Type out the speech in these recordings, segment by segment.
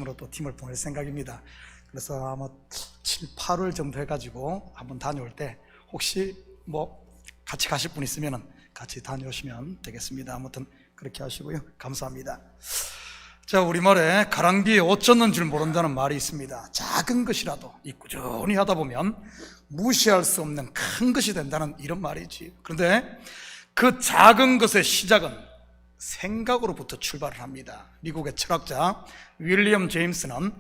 으로 또 팀을 보낼 생각입니다. 그래서 아마 7, 8월 정도 해가지고 한번 다녀올 때 혹시 같이 가실 분 있으면 같이 다녀오시면 되겠습니다. 아무튼 그렇게 하시고요. 감사합니다. 자, 우리말에 가랑비에 옷 젖는 줄 모른다는 말이 있습니다. 작은 것이라도 이 꾸준히 하다 보면 무시할 수 없는 큰 것이 된다는 이런 말이지. 그런데 그 작은 것의 시작은 생각으로부터 출발을 합니다. 미국의 철학자 윌리엄 제임스는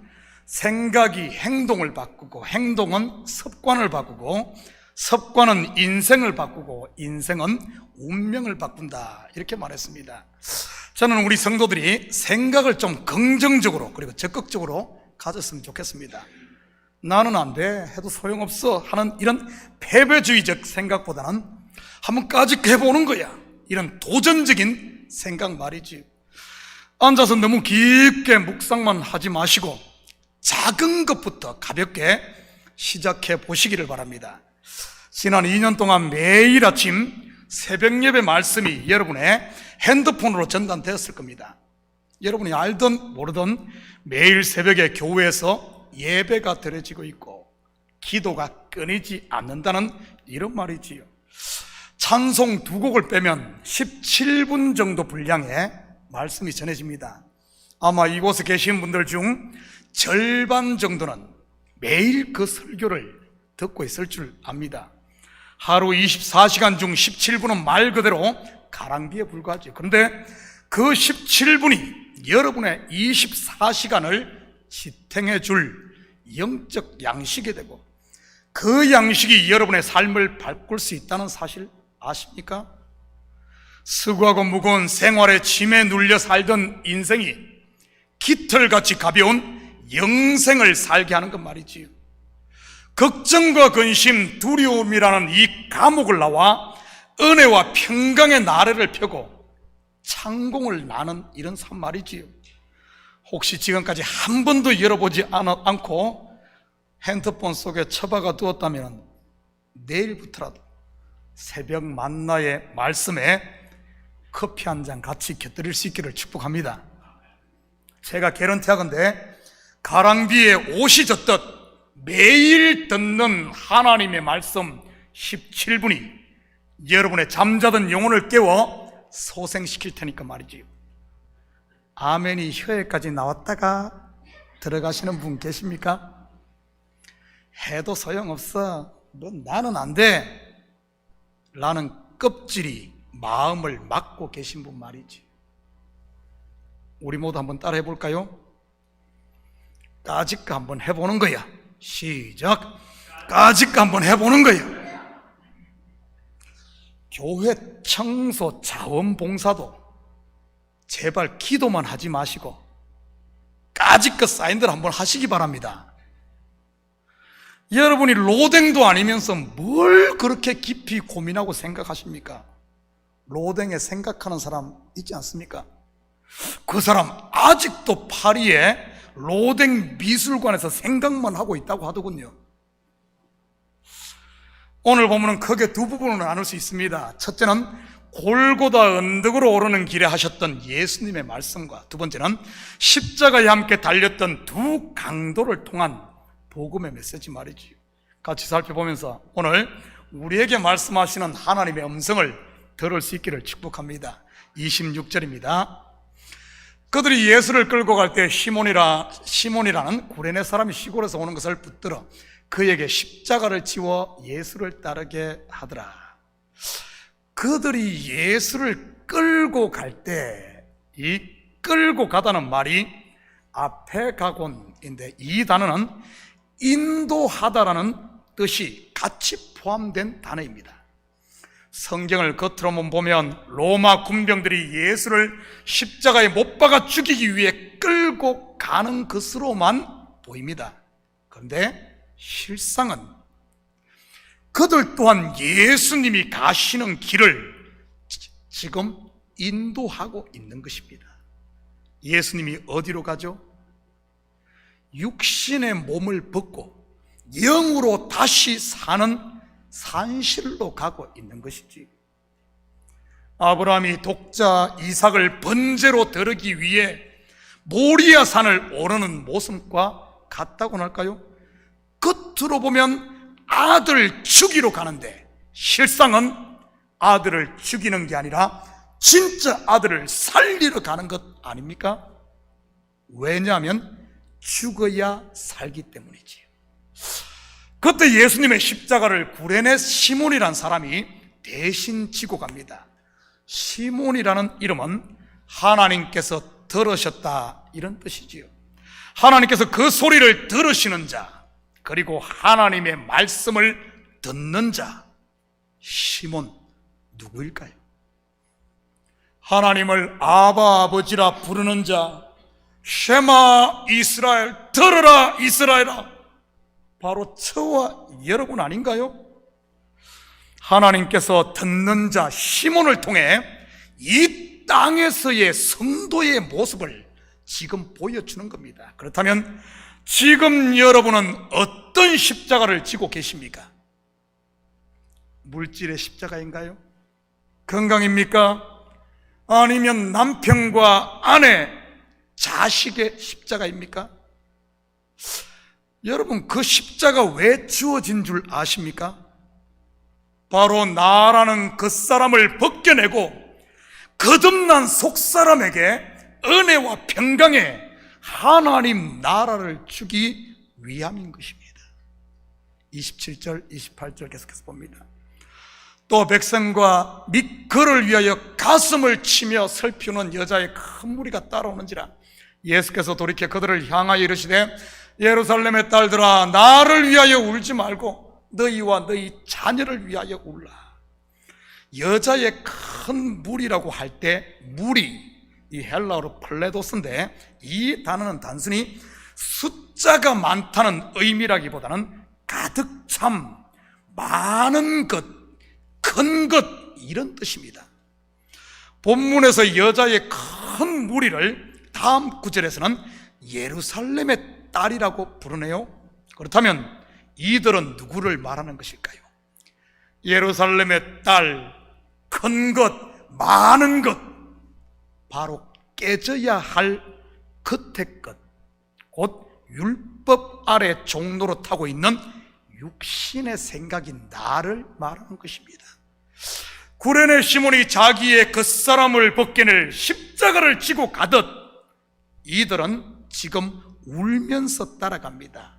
생각이 행동을 바꾸고, 행동은 습관을 바꾸고, 습관은 인생을 바꾸고, 인생은 운명을 바꾼다, 이렇게 말했습니다. 저는 우리 성도들이 생각을 좀 긍정적으로 그리고 적극적으로 가졌으면 좋겠습니다. 나는 안 돼, 해도 소용없어 하는 이런 패배주의적 생각보다는 한번 까짓 해보는 거야, 이런 도전적인 생각 말이지. 앉아서 너무 깊게 묵상만 하지 마시고 작은 것부터 가볍게 시작해 보시기를 바랍니다. 지난 2년 동안 매일 아침 새벽 예배 말씀이 여러분의 핸드폰으로 전달되었을 겁니다. 여러분이 알든 모르든 매일 새벽에 교회에서 예배가 드려지고 있고 기도가 끊이지 않는다는 이런 말이지요. 찬송 2곡을 빼면 17분 정도 분량의 말씀이 전해집니다. 아마 이곳에 계신 분들 중 절반 정도는 매일 그 설교를 듣고 있을 줄 압니다. 하루 24시간 중 17분은 말 그대로 가랑비에 불과하죠. 그런데 그 17분이 여러분의 24시간을 지탱해 줄 영적 양식이 되고 그 양식이 여러분의 삶을 바꿀 수 있다는 사실 아십니까? 수고하고 무거운 생활의 짐에 눌려 살던 인생이 깃털같이 가벼운 영생을 살게 하는 것 말이지요. 걱정과 근심, 두려움이라는 이 감옥을 나와 은혜와 평강의 나래를 펴고 창공을 나는 이런 삶 말이지요. 혹시 지금까지 한 번도 열어보지 않고 핸드폰 속에 처박아 두었다면 내일부터라도 새벽 만나의 말씀에 커피 한 잔 같이 곁들일 수 있기를 축복합니다. 제가 개런티하건대 가랑비에 옷이 젖듯 매일 듣는 하나님의 말씀 17분이 여러분의 잠자던 영혼을 깨워 소생시킬 테니까 말이지요. 아멘이 혀에까지 나왔다가 들어가시는 분 계십니까? 해도 소용없어, 나는 안 돼 라는 껍질이 마음을 막고 계신 분 말이지. 우리 모두 한번 따라 해볼까요? 까짓거 한번 해보는 거야. 시작. 까짓거 한번 해보는 거야. 교회 청소 자원봉사도 제발 기도만 하지 마시고 까짓거 사인들 한번 하시기 바랍니다. 여러분이 로댕도 아니면서 뭘 그렇게 깊이 고민하고 생각하십니까? 로댕에 생각하는 사람 있지 않습니까? 그 사람 아직도 파리에 로댕 미술관에서 생각만 하고 있다고 하더군요. 오늘 보면은 크게 두 부분으로 나눌 수 있습니다. 첫째는 골고다 언덕으로 오르는 길에 하셨던 예수님의 말씀과 두 번째는 십자가에 함께 달렸던 두 강도를 통한 복음의 메시지 말이지요. 같이 살펴보면서 오늘 우리에게 말씀하시는 하나님의 음성을 들을 수 있기를 축복합니다. 26절입니다. 그들이 예수를 끌고 갈 때 시몬이라는 구레네 사람이 시골에서 오는 것을 붙들어 그에게 십자가를 지워 예수를 따르게 하더라. 그들이 예수를 끌고 갈 때 이 끌고 가다는 말이 앞에 가곤인데 이 단어는 인도하다라는 뜻이 같이 포함된 단어입니다. 성경을 겉으로만 보면 로마 군병들이 예수를 십자가에 못 박아 죽이기 위해 끌고 가는 것으로만 보입니다. 그런데 실상은 그들 또한 예수님이 가시는 길을 지금 인도하고 있는 것입니다. 예수님이 어디로 가죠? 육신의 몸을 벗고 영으로 다시 사는 산실로 가고 있는 것이지. 아브라함이 독자 이삭을 번제로 드리기 위해 모리아 산을 오르는 모습과 같다고 할까요? 겉으로 보면 아들 죽이러 가는데 실상은 아들을 죽이는 게 아니라 진짜 아들을 살리러 가는 것 아닙니까? 왜냐하면 죽어야 살기 때문이지요. 그때 예수님의 십자가를 구레네 시몬이라는 사람이 대신 지고 갑니다. 시몬이라는 이름은 하나님께서 들으셨다 이런 뜻이지요. 하나님께서 그 소리를 들으시는 자, 그리고 하나님의 말씀을 듣는 자, 시몬 누구일까요? 하나님을 아바 아버지라 부르는 자, 쉐마 이스라엘, 들으라 이스라엘아, 바로 저와 여러분 아닌가요? 하나님께서 듣는 자 시몬을 통해 이 땅에서의 성도의 모습을 지금 보여주는 겁니다. 그렇다면 지금 여러분은 어떤 십자가를 지고 계십니까? 물질의 십자가인가요? 건강입니까? 아니면 남편과 아내, 자식의 십자가입니까? 여러분, 그 십자가 왜 주어진 줄 아십니까? 바로 나라는 그 사람을 벗겨내고 거듭난 속사람에게 은혜와 평강의 하나님 나라를 주기 위함인 것입니다. 27절, 28절 계속해서 봅니다. 또 백성과 및 그를 위하여 가슴을 치며 슬피우는 여자의 큰 무리가 따라오는지라. 예수께서 돌이켜 그들을 향하여 이르시되 예루살렘의 딸들아, 나를 위하여 울지 말고 너희와 너희 자녀를 위하여 울라. 여자의 큰 무리라고 할 때 무리, 이 헬라어로 플레도스인데 이 단어는 단순히 숫자가 많다는 의미라기보다는 가득 참, 많은 것, 큰 것 이런 뜻입니다. 본문에서 여자의 큰 무리를 다음 구절에서는 예루살렘의 딸이라고 부르네요. 그렇다면 이들은 누구를 말하는 것일까요? 예루살렘의 딸, 큰 것, 많은 것, 바로 깨져야 할 겉의 것, 곧 율법 아래 종로로 타고 있는 육신의 생각인 나를 말하는 것입니다. 구레네 시몬이 자기의 겉사람을 벗겨낼 십자가를 지고 가듯 이들은 지금 울면서 따라갑니다.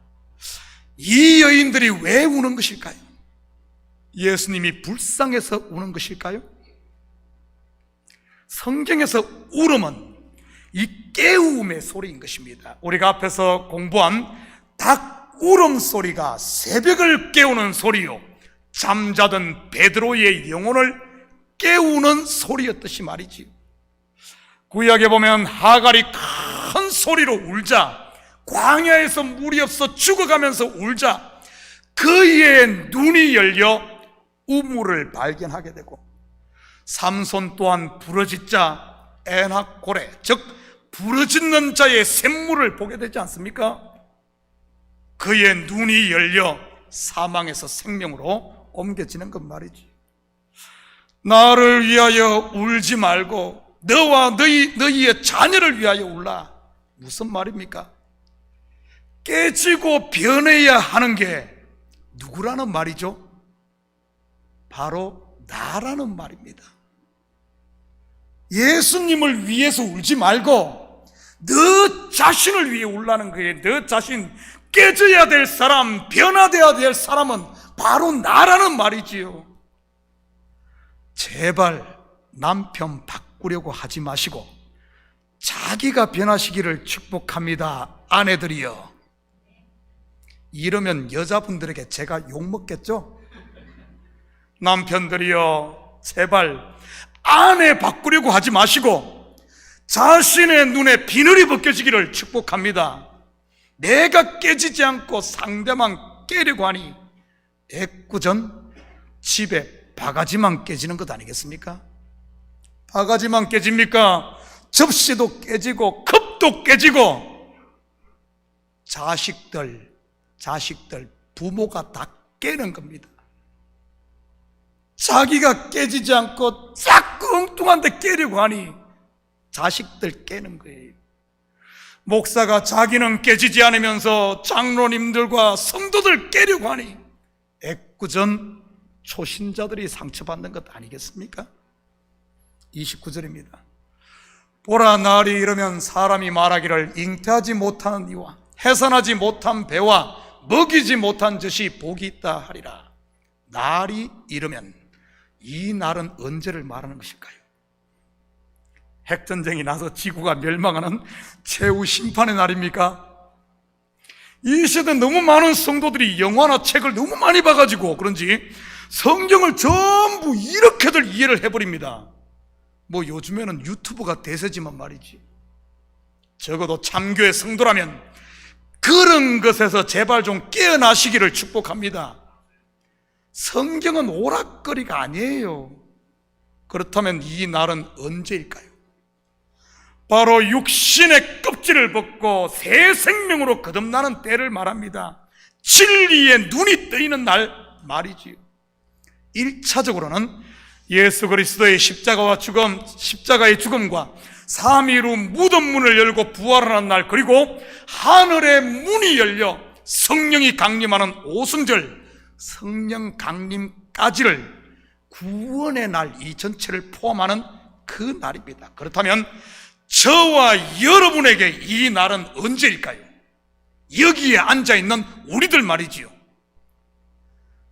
이 여인들이 왜 우는 것일까요? 예수님이 불쌍해서 우는 것일까요? 성경에서 울음은 이 깨움의 소리인 것입니다. 우리가 앞에서 공부한 닭 울음소리가 새벽을 깨우는 소리요, 잠자던 베드로의 영혼을 깨우는 소리였듯이 말이지. 구약에 보면 하갈이 큰 소리로 울자, 광야에서 물이 없어 죽어가면서 울자 그의 눈이 열려 우물을 발견하게 되고, 삼손 또한 부르짖자 에낙고레, 즉 부르짖는 자의 샘물을 보게 되지 않습니까? 그의 눈이 열려 사망에서 생명으로 옮겨지는 것 말이지. 나를 위하여 울지 말고 너와 너희의 자녀를 위하여 울라. 무슨 말입니까? 깨지고 변해야 하는 게 누구라는 말이죠? 바로 나라는 말입니다. 예수님을 위해서 울지 말고 너 자신을 위해 울라는 거예요. 너 자신, 깨져야 될 사람, 변화되어야 될 사람은 바로 나라는 말이지요. 제발 남편 바꾸려고 하지 마시고 자기가 변하시기를 축복합니다, 아내들이여. 이러면 여자분들에게 제가 욕먹겠죠? 남편들이여, 제발 아내 바꾸려고 하지 마시고 자신의 눈에 비늘이 벗겨지기를 축복합니다. 내가 깨지지 않고 상대만 깨려고 하니 애꿎은 집에 바가지만 깨지는 것 아니겠습니까? 바가지만 깨집니까? 접시도 깨지고 컵도 깨지고 자식들, 부모가 다 깨는 겁니다. 자기가 깨지지 않고 자꾸 엉뚱한 데 깨려고 하니 자식들 깨는 거예요. 목사가 자기는 깨지지 않으면서 장로님들과 성도들 깨려고 하니 애꿎은 초신자들이 상처받는 것 아니겠습니까? 29절입니다. 보라, 날이 이르면 사람이 말하기를 잉태하지 못하는 이와 해산하지 못한 배와 먹이지 못한 젖이 복이 있다 하리라. 날이 이르면, 이 날은 언제를 말하는 것일까요? 핵전쟁이 나서 지구가 멸망하는 최후 심판의 날입니까? 이 시대 너무 많은 성도들이 영화나 책을 너무 많이 봐가지고 그런지 성경을 전부 이렇게들 이해를 해버립니다. 뭐 요즘에는 유튜브가 대세지만 말이지, 적어도 참교의 성도라면 그런 것에서 제발 좀 깨어나시기를 축복합니다. 성경은 오락거리가 아니에요. 그렇다면 이 날은 언제일까요? 바로 육신의 껍질을 벗고 새 생명으로 거듭나는 때를 말합니다. 진리의 눈이 뜨이는 날 말이지요. 1차적으로는 예수 그리스도의 십자가의 죽음과 3일 후 무덤 문을 열고 부활하는 날, 그리고 하늘의 문이 열려 성령이 강림하는 오순절, 성령 강림까지를 구원의 날, 이 전체를 포함하는 그 날입니다. 그렇다면 저와 여러분에게 이 날은 언제일까요? 여기에 앉아있는 우리들 말이지요.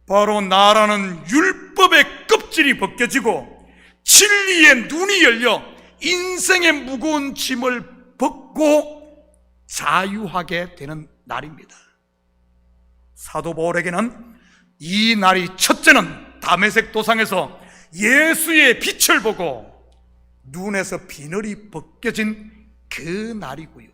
바로 나라는 율법의 껍질이 벗겨지고 진리의 눈이 열려 인생의 무거운 짐을 벗고 자유하게 되는 날입니다. 사도 바울에게는 이 날이, 첫째는 다메섹 도상에서 예수의 빛을 보고 눈에서 비늘이 벗겨진 그 날이고요.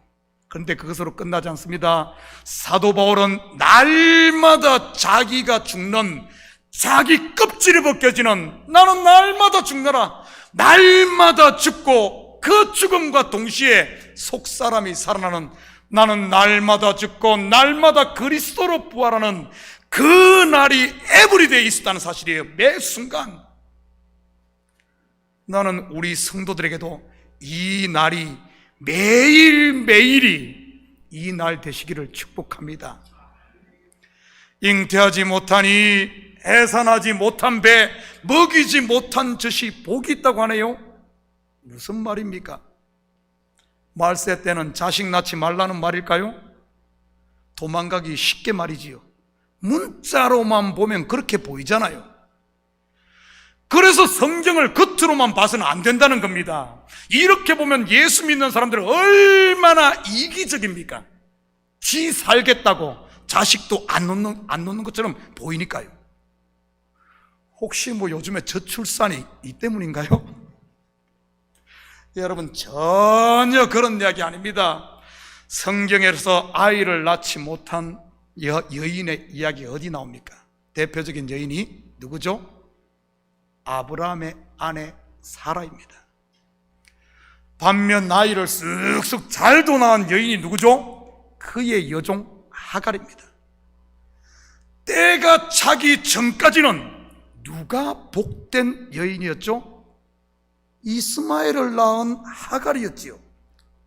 그런데 그것으로 끝나지 않습니다. 사도 바울은 날마다 자기가 죽는, 자기 껍질이 벗겨지는, 나는 날마다 죽노라, 날마다 죽고 그 죽음과 동시에 속사람이 살아나는, 나는 날마다 죽고 날마다 그리스도로 부활하는 그 날이 에브리데이 있었다는 사실이에요. 매 순간. 나는 우리 성도들에게도 이 날이 매일매일이 이 날 되시기를 축복합니다. 잉태하지 못하니 해산하지 못한 배, 먹이지 못한 젖이 복이 있다고 하네요. 무슨 말입니까? 말세 때는 자식 낳지 말라는 말일까요? 도망가기 쉽게 말이지요. 문자로만 보면 그렇게 보이잖아요. 그래서 성경을 겉으로만 봐서는 안 된다는 겁니다. 이렇게 보면 예수 믿는 사람들은 얼마나 이기적입니까? 지 살겠다고 자식도 안 놓는 것처럼 보이니까요. 혹시 뭐 요즘에 저출산이 이 때문인가요? 여러분, 전혀 그런 이야기 아닙니다. 성경에서 아이를 낳지 못한 여인의 이야기 어디 나옵니까? 대표적인 여인이 누구죠? 아브라함의 아내 사라입니다. 반면 아이를 쓱쓱 잘도 낳은 여인이 누구죠? 그의 여종 하갈입니다. 때가 차기 전까지는 누가 복된 여인이었죠? 이스마엘을 낳은 하갈이었지요.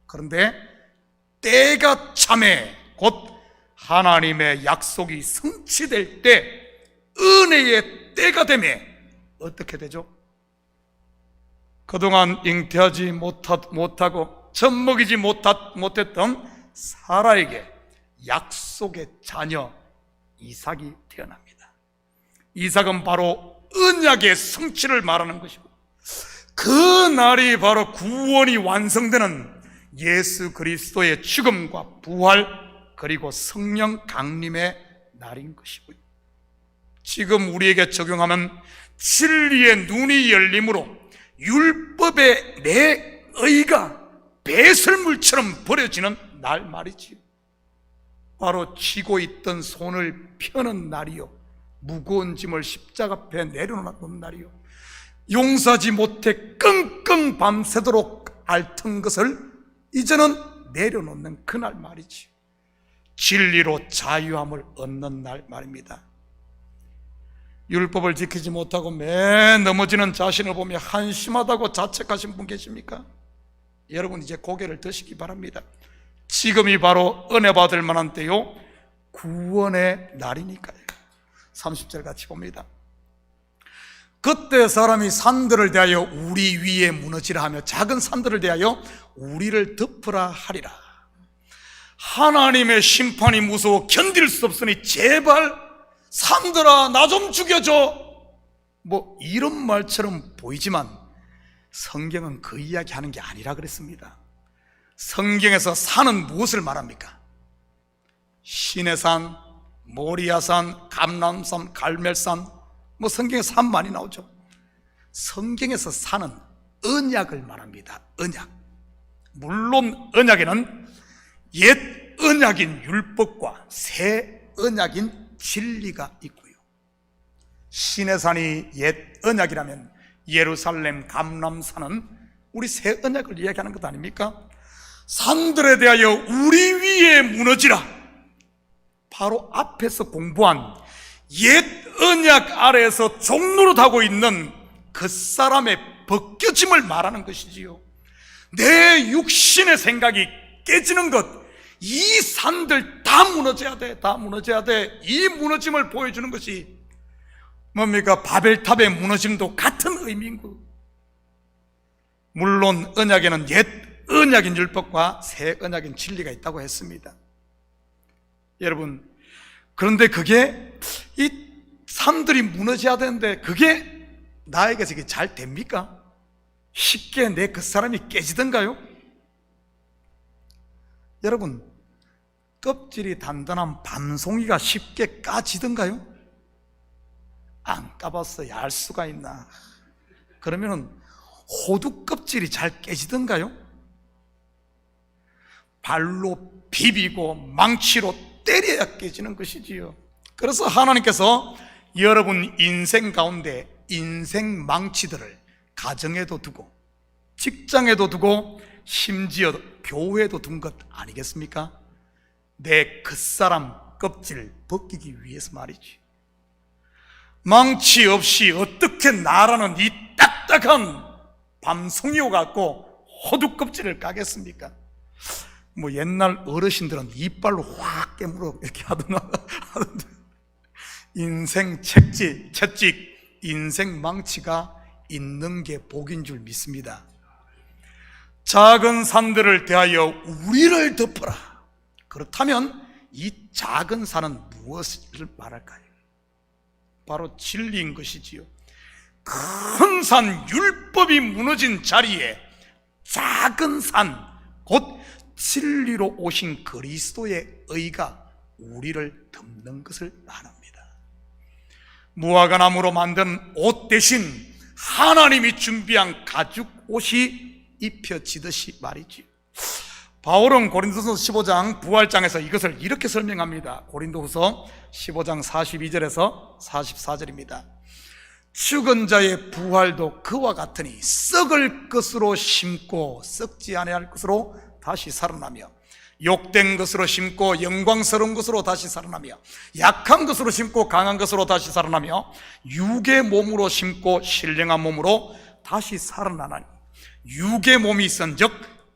그런데 때가 참에, 곧 하나님의 약속이 성취될 때, 은혜의 때가 되매 어떻게 되죠? 그동안 잉태하지 못하고 젖먹이지 못했던 사라에게 약속의 자녀 이삭이 태어납니다. 이삭은 바로 언약의 성취를 말하는 것이고, 그 날이 바로 구원이 완성되는 예수 그리스도의 죽음과 부활, 그리고 성령 강림의 날인 것이고요. 지금 우리에게 적용하면 진리의 눈이 열림으로 율법의 내 의가 배설물처럼 버려지는 날 말이지요. 바로 쥐고 있던 손을 펴는 날이요, 무거운 짐을 십자가 앞에 내려놓는 날이요, 용서하지 못해 끙끙 밤새도록 앓던 것을 이제는 내려놓는 그날 말이지요. 진리로 자유함을 얻는 날 말입니다. 율법을 지키지 못하고 매 넘어지는 자신을 보며 한심하다고 자책하신 분 계십니까? 여러분, 이제 고개를 드시기 바랍니다. 지금이 바로 은혜 받을 만한 때요, 구원의 날이니까요. 30절 같이 봅니다. 그때 사람이 산들을 대하여 우리 위에 무너지라 하며 작은 산들을 대하여 우리를 덮으라 하리라. 하나님의 심판이 무서워 견딜 수 없으니 제발 산들아 나 좀 죽여줘, 뭐 이런 말처럼 보이지만 성경은 그 이야기 하는 게 아니라 그랬습니다. 성경에서 산은 무엇을 말합니까? 시내산, 모리아산, 감람산, 갈멜산, 뭐 성경에 산 많이 나오죠. 성경에서 산은 언약을 말합니다. 언약. 물론 언약에는 옛 언약인 율법과 새 언약인 진리가 있고요. 시내산이 옛 언약이라면 예루살렘 감람산은 우리 새 언약을 이야기하는 것 아닙니까? 산들에 대하여 우리 위에 무너지라. 바로 앞에서 공부한 옛 언약 아래에서 종노릇하고 있는 그 사람의 벗겨짐을 말하는 것이지요. 내 육신의 생각이 깨지는 것, 이 산들 다 무너져야 돼, 다 무너져야 돼. 이 무너짐을 보여주는 것이 뭡니까? 바벨탑의 무너짐도 같은 의미인 거. 물론 언약에는 옛 언약인 율법과 새 언약인 진리가 있다고 했습니다. 여러분, 그런데 그게 이 산들이 무너져야 되는데 그게 나에게서 이게 잘 됩니까? 쉽게 내 그 사람이 깨지던가요? 여러분, 껍질이 단단한 밤송이가 쉽게 까지던가요? 안 까봤어요. 알 수가 있나? 그러면은 호두 껍질이 잘 깨지던가요? 발로 비비고 망치로 때려야 깨지는 것이지요. 그래서 하나님께서 여러분 인생 가운데 인생 망치들을 가정에도 두고 직장에도 두고 심지어 교회에도 둔 것 아니겠습니까? 내 그 사람 껍질을 벗기기 위해서 말이지. 망치 없이 어떻게 나라는 이 딱딱한 밤송이와 같고 호두 껍질을 까겠습니까? 뭐 옛날 어르신들은 이빨로 확 깨물어 이렇게 하던데 인생 채찍, 인생 망치가 있는 게 복인 줄 믿습니다. 작은 산들을 대하여 우리를 덮어라. 그렇다면 이 작은 산은 무엇을 말할까요? 바로 진리인 것이지요. 큰 산 율법이 무너진 자리에 작은 산 곧 진리로 오신 그리스도의 의가 우리를 덮는 것을 말합니다. 무화과나무로 만든 옷 대신 하나님이 준비한 가죽 옷이 입혀지듯이 말이지. 바울은 고린도후서 15장 부활장에서 이것을 이렇게 설명합니다. 고린도후서 15장 42절에서 44절입니다. 죽은 자의 부활도 그와 같으니 썩을 것으로 심고 썩지 아니할 것으로 다시 살아나며, 욕된 것으로 심고 영광스러운 것으로 다시 살아나며, 약한 것으로 심고 강한 것으로 다시 살아나며, 육의 몸으로 심고 신령한 몸으로 다시 살아나나니 육의 몸이 있은즉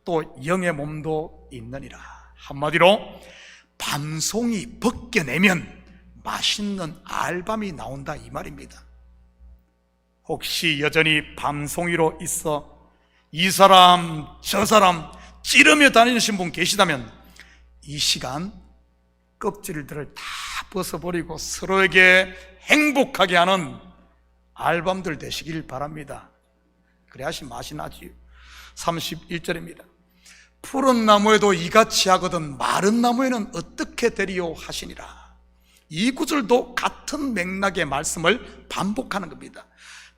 또 영의 몸도 있느니라. 한마디로 밤송이 벗겨내면 맛있는 알밤이 나온다 이 말입니다. 혹시 여전히 밤송이로 있어 이 사람 저 사람 찌르며 다니시는 분 계시다면 이 시간 껍질들을 다 벗어버리고 서로에게 행복하게 하는 알밤들 되시길 바랍니다. 그래야지 맛이 나지요. 31절입니다. 푸른 나무에도 이같이 하거든 마른 나무에는 어떻게 되리요 하시니라. 이 구절도 같은 맥락의 말씀을 반복하는 겁니다.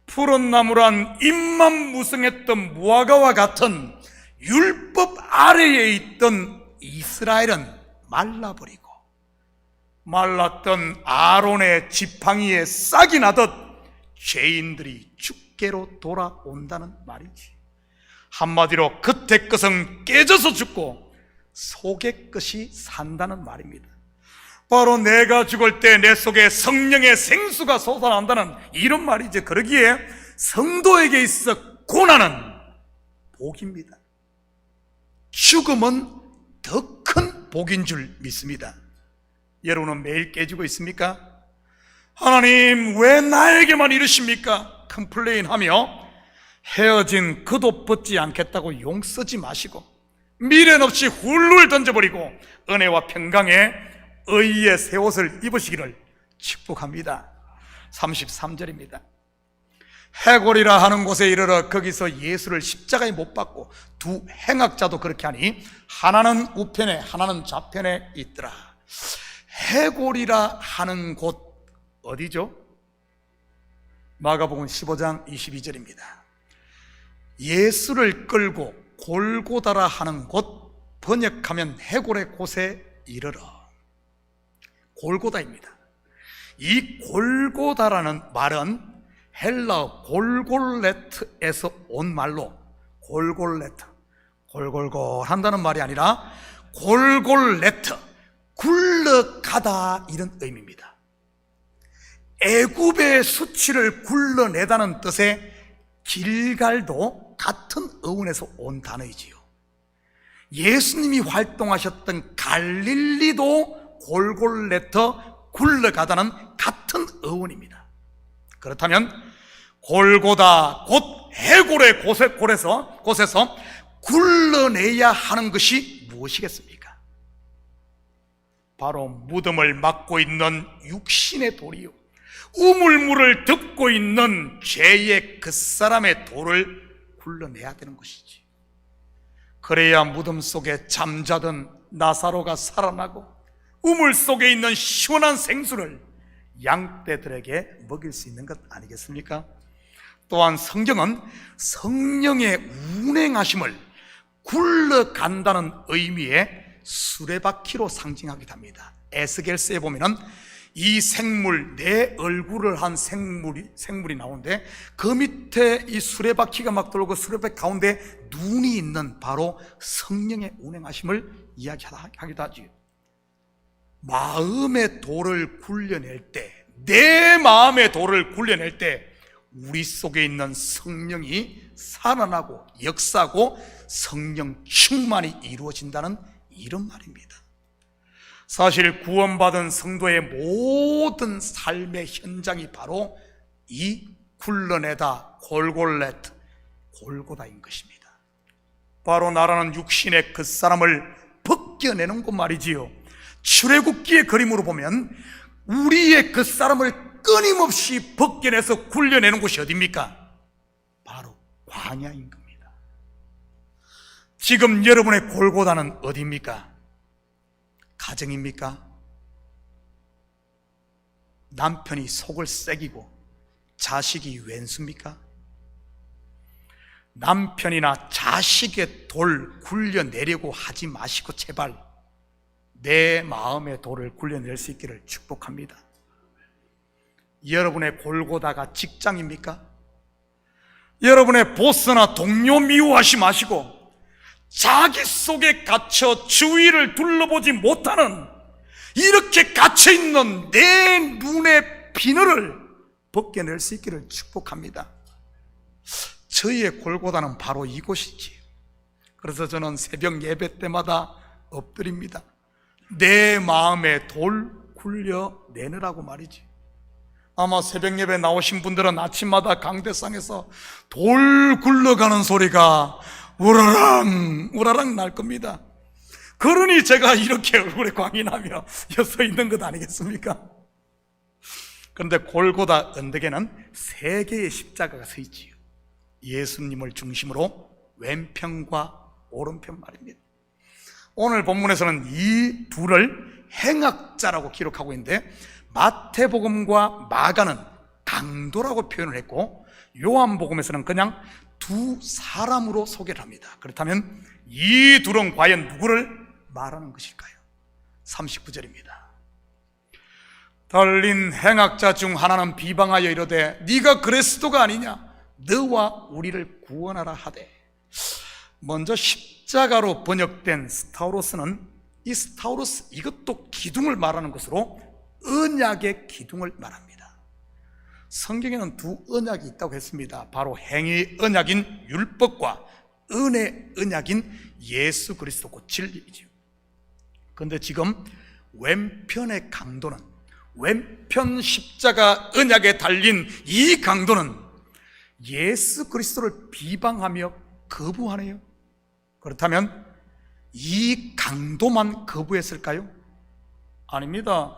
푸른 나무란 잎만 무성했던 무화과와 같은 율법 아래에 있던 이스라엘은 말라버리고 말랐던 아론의 지팡이에 싹이 나듯 죄인들이 죽게로 돌아온다는 말이지. 한마디로 겉의 것은 깨져서 죽고 속의 것이 산다는 말입니다. 바로 내가 죽을 때 내 속에 성령의 생수가 솟아난다는 이런 말이죠. 그러기에 성도에게 있어 고난은 복입니다. 죽음은 더 큰 복인 줄 믿습니다. 여러분은 매일 깨지고 있습니까? 하나님 왜 나에게만 이러십니까? 컴플레인하며 헤어진 그도 벗지 않겠다고 용 쓰지 마시고 미련 없이 훌훌 던져버리고 은혜와 평강의 의의 새 옷을 입으시기를 축복합니다. 33절입니다. 해골이라 하는 곳에 이르러 거기서 예수를 십자가에 못 박고 두 행악자도 그렇게 하니 하나는 우편에 하나는 좌편에 있더라. 해골이라 하는 곳 어디죠? 마가복음 15장 22절입니다. 예수를 끌고 골고다라 하는 곳, 번역하면 해골의 곳에 이르러. 골고다입니다. 이 골고다라는 말은 헬라어 골골레트에서 온 말로, 골골레트, 골골골 한다는 말이 아니라 골골레트, 굴러가다 이런 의미입니다. 애굽의 수치를 굴러내다는 뜻의 길갈도 같은 어원에서 온 단어이지요. 예수님이 활동하셨던 갈릴리도 골골레터, 굴러가다는 같은 어원입니다. 그렇다면 골고다 곧 해골의 곳에서 굴러내야 하는 것이 무엇이겠습니까? 바로 무덤을 막고 있는 육신의 돌이요, 우물물을 덮고 있는 죄의 그 사람의 돌을 굴러내야 되는 것이지. 그래야 무덤 속에 잠자던 나사로가 살아나고 우물 속에 있는 시원한 생수를 양떼들에게 먹일 수 있는 것 아니겠습니까? 또한 성경은 성령의 운행하심을 굴러간다는 의미의 수레바퀴로 상징하기도 합니다. 에스겔서에 보면은 이 생물, 내 얼굴을 한 생물이 나오는데 그 밑에 이 수레바퀴가 막 돌고 수레바퀴 가운데 눈이 있는 바로 성령의 운행하심을 이야기하기도 하죠. 마음의 돌을 굴려낼 때, 내 마음의 돌을 굴려낼 때 우리 속에 있는 성령이 살아나고 역사하고 성령 충만이 이루어진다는 이런 말입니다. 사실 구원받은 성도의 모든 삶의 현장이 바로 이 굴러내다, 골골레트, 골고다인 것입니다. 바로 나라는 육신의 그 사람을 벗겨내는 것 말이지요. 출애굽기의 그림으로 보면 우리의 그 사람을 끊임없이 벗겨내서 굴려내는 곳이 어디입니까? 바로 광야인 겁니다. 지금 여러분의 골고다는 어디입니까? 가정입니까? 남편이 속을 새기고 자식이 왼수입니까? 남편이나 자식의 돌 굴려내려고 하지 마시고 제발 내 마음의 돌을 굴려낼 수 있기를 축복합니다. 여러분의 골고다가 직장입니까? 여러분의 보스나 동료 미워하지 마시고 자기 속에 갇혀 주위를 둘러보지 못하는, 이렇게 갇혀있는 내 눈의 비늘을 벗겨낼 수 있기를 축복합니다. 저희의 골고다는 바로 이곳이지. 그래서 저는 새벽 예배 때마다 엎드립니다. 내 마음에 돌 굴려내느라고 말이지. 아마 새벽 예배 나오신 분들은 아침마다 강대상에서 돌 굴러가는 소리가 우라랑 우라랑 날 겁니다. 그러니 제가 이렇게 얼굴에 광이 나며 서 있는 것 아니겠습니까? 그런데 골고다 언덕에는 세 개의 십자가가 서 있지요. 예수님을 중심으로 왼편과 오른편 말입니다. 오늘 본문에서는 이 둘을 행악자라고 기록하고 있는데 마태복음과 마가는 강도라고 표현을 했고 요한복음에서는 그냥 두 사람으로 소개를 합니다. 그렇다면 이 둘은 과연 누구를 말하는 것일까요? 39절입니다. 달린 행악자 중 하나는 비방하여 이르되 네가 그리스도가 아니냐, 너와 우리를 구원하라 하되. 먼저 십자가로 번역된 스타우로스는 이 스타우로스, 이것도 기둥을 말하는 것으로 언약의 기둥을 말합니다. 성경에는 두 언약이 있다고 했습니다. 바로 행위 언약인 율법과 은혜 언약인 예수 그리스도 곧 진리이죠. 그런데 지금 왼편의 강도는, 왼편 십자가 언약에 달린 이 강도는 예수 그리스도를 비방하며 거부하네요. 그렇다면 이 강도만 거부했을까요? 아닙니다.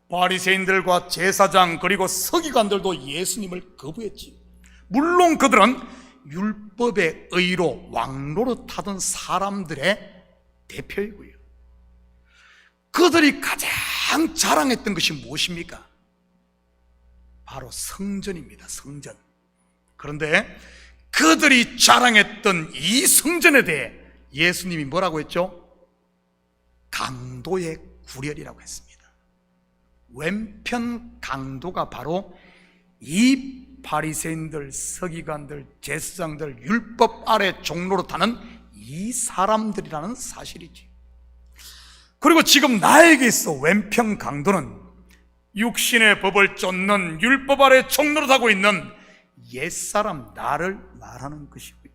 바리새인들과 제사장 그리고 서기관들도 예수님을 거부했지. 물론 그들은 율법의 의로 왕노릇하던 사람들의 대표이고요. 그들이 가장 자랑했던 것이 무엇입니까? 바로 성전입니다. 성전. 그런데 그들이 자랑했던 이 성전에 대해 예수님이 뭐라고 했죠? 강도의 구렬이라고 했습니다. 왼편 강도가 바로 이 바리새인들, 서기관들, 제사장들, 율법 아래 종노릇하는 이 사람들이라는 사실이지. 그리고 지금 나에게 있어 왼편 강도는 육신의 법을 쫓는 율법 아래 종노릇하고 있는 옛사람 나를 말하는 것이고요.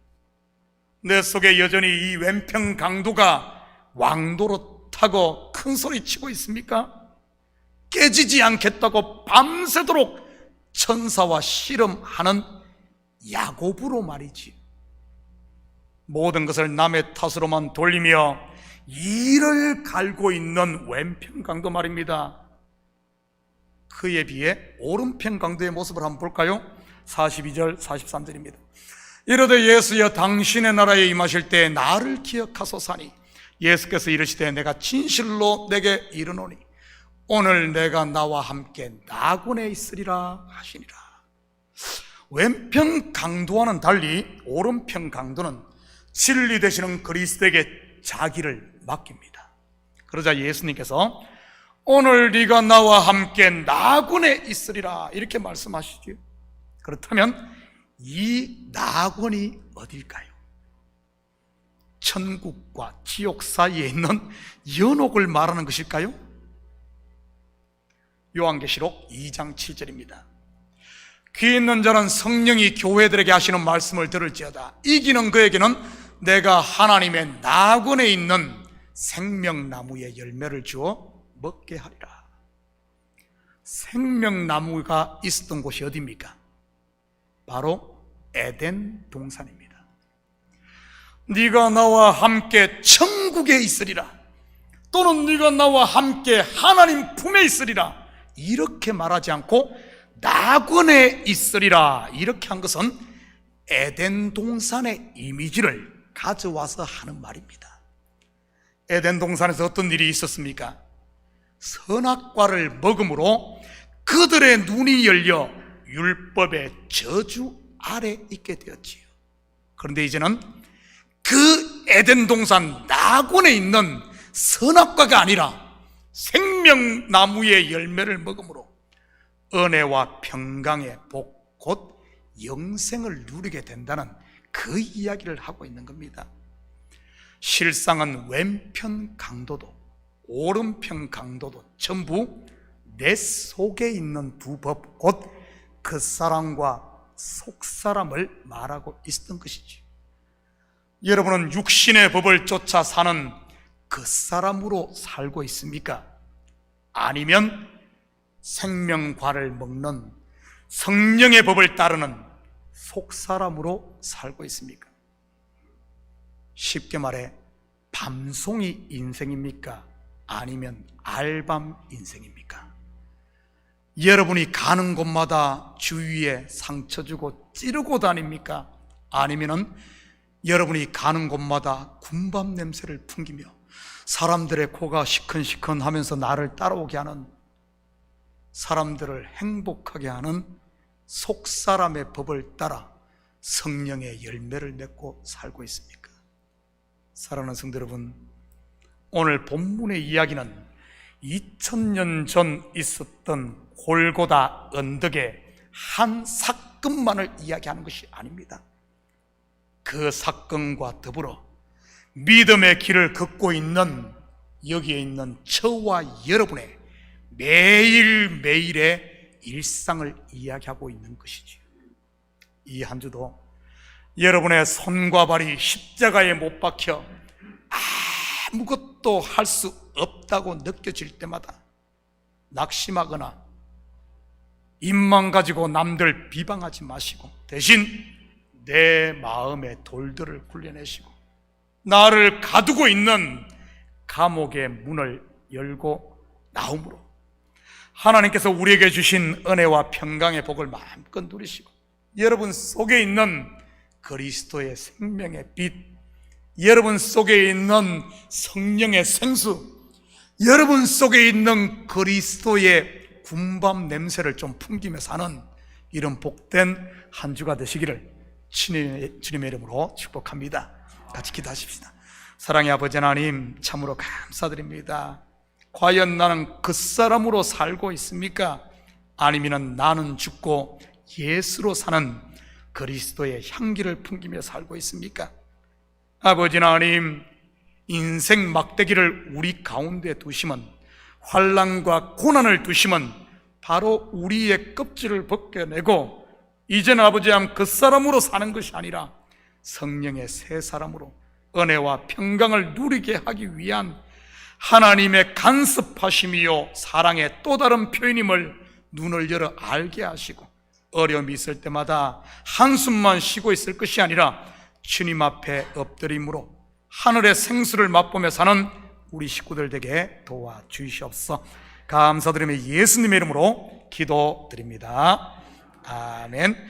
내 속에 여전히 이 왼편 강도가 왕노릇하고 큰 소리 치고 있습니까? 깨지지 않겠다고 밤새도록 천사와 씨름하는 야고보로 말이지. 모든 것을 남의 탓으로만 돌리며 이를 갈고 있는 왼편 강도 말입니다. 그에 비해 오른편 강도의 모습을 한번 볼까요? 42절 43절입니다. 이르되 예수여 당신의 나라에 임하실 때 나를 기억하소서니 예수께서 이르시되 내가 진실로 내게 이르노니 오늘 내가 나와 함께 낙원에 있으리라 하시니라. 왼편 강도와는 달리 오른편 강도는 진리 되시는 그리스도에게 자기를 맡깁니다. 그러자 예수님께서 오늘 네가 나와 함께 낙원에 있으리라 이렇게 말씀하시죠. 그렇다면 이 낙원이 어딜까요? 천국과 지옥 사이에 있는 연옥을 말하는 것일까요? 요한계시록 2장 7절입니다. 귀 있는 자는 성령이 교회들에게 하시는 말씀을 들을지어다. 이기는 그에게는 내가 하나님의 낙원에 있는 생명나무의 열매를 주어 먹게 하리라. 생명나무가 있었던 곳이 어디입니까? 바로 에덴 동산입니다. 네가 나와 함께 천국에 있으리라, 또는 네가 나와 함께 하나님 품에 있으리라 이렇게 말하지 않고 낙원에 있으리라 이렇게 한 것은 에덴 동산의 이미지를 가져와서 하는 말입니다. 에덴 동산에서 어떤 일이 있었습니까? 선악과를 먹음으로 그들의 눈이 열려 율법의 저주 아래 있게 되었지요. 그런데 이제는 그 에덴 동산 낙원에 있는 선악과가 아니라 생명나무의 열매를 먹음으로 은혜와 평강의 복, 곧 영생을 누리게 된다는 그 이야기를 하고 있는 겁니다. 실상은 왼편 강도도 오른편 강도도 전부 내 속에 있는 두 법, 곧 겉사람과 속사람을 말하고 있었던 것이지. 여러분은 육신의 법을 쫓아 사는 겉사람으로 살고 있습니까? 아니면 생명과를 먹는 성령의 법을 따르는 속사람으로 살고 있습니까? 쉽게 말해 밤송이 인생입니까? 아니면 알밤 인생입니까? 여러분이 가는 곳마다 주위에 상처 주고 찌르고 다닙니까? 아니면은 여러분이 가는 곳마다 군밤 냄새를 풍기며 사람들의 코가 시큰시큰 하면서 나를 따라오게 하는, 사람들을 행복하게 하는 속사람의 법을 따라 성령의 열매를 맺고 살고 있습니까? 사랑하는 성도 여러분, 오늘 본문의 이야기는 2000년 전 있었던 골고다 언덕의 한 사건만을 이야기하는 것이 아닙니다. 그 사건과 더불어 믿음의 길을 걷고 있는 여기에 있는 저와 여러분의 매일매일의 일상을 이야기하고 있는 것이지요. 이 한 주도 여러분의 손과 발이 십자가에 못 박혀 아무것도 할 수 없다고 느껴질 때마다 낙심하거나 입만 가지고 남들 비방하지 마시고 대신 내 마음의 돌들을 굴려내시고 나를 가두고 있는 감옥의 문을 열고 나옴으로 하나님께서 우리에게 주신 은혜와 평강의 복을 마음껏 누리시고 여러분 속에 있는 그리스도의 생명의 빛, 여러분 속에 있는 성령의 생수, 여러분 속에 있는 그리스도의 군밤 냄새를 좀 풍기며 사는 이런 복된 한 주가 되시기를 주님의 이름으로 축복합니다. 같이 기도하십시다. 사랑의 아버지 하나님, 참으로 감사드립니다. 과연 나는 그 사람으로 살고 있습니까? 아니면 나는 죽고 예수로 사는 그리스도의 향기를 풍기며 살고 있습니까? 아버지 하나님, 인생 막대기를 우리 가운데 두시면, 환난과 고난을 두시면 바로 우리의 껍질을 벗겨내고 이제는 아버지 하나님 그 사람으로 사는 것이 아니라 성령의 새 사람으로 은혜와 평강을 누리게 하기 위한 하나님의 간섭하심이요 사랑의 또 다른 표현임을 눈을 열어 알게 하시고 어려움이 있을 때마다 한숨만 쉬고 있을 것이 아니라 주님 앞에 엎드림으로 하늘의 생수를 맛보며 사는 우리 식구들 되게 도와주시옵소서. 감사드리며 예수님의 이름으로 기도드립니다. 아멘.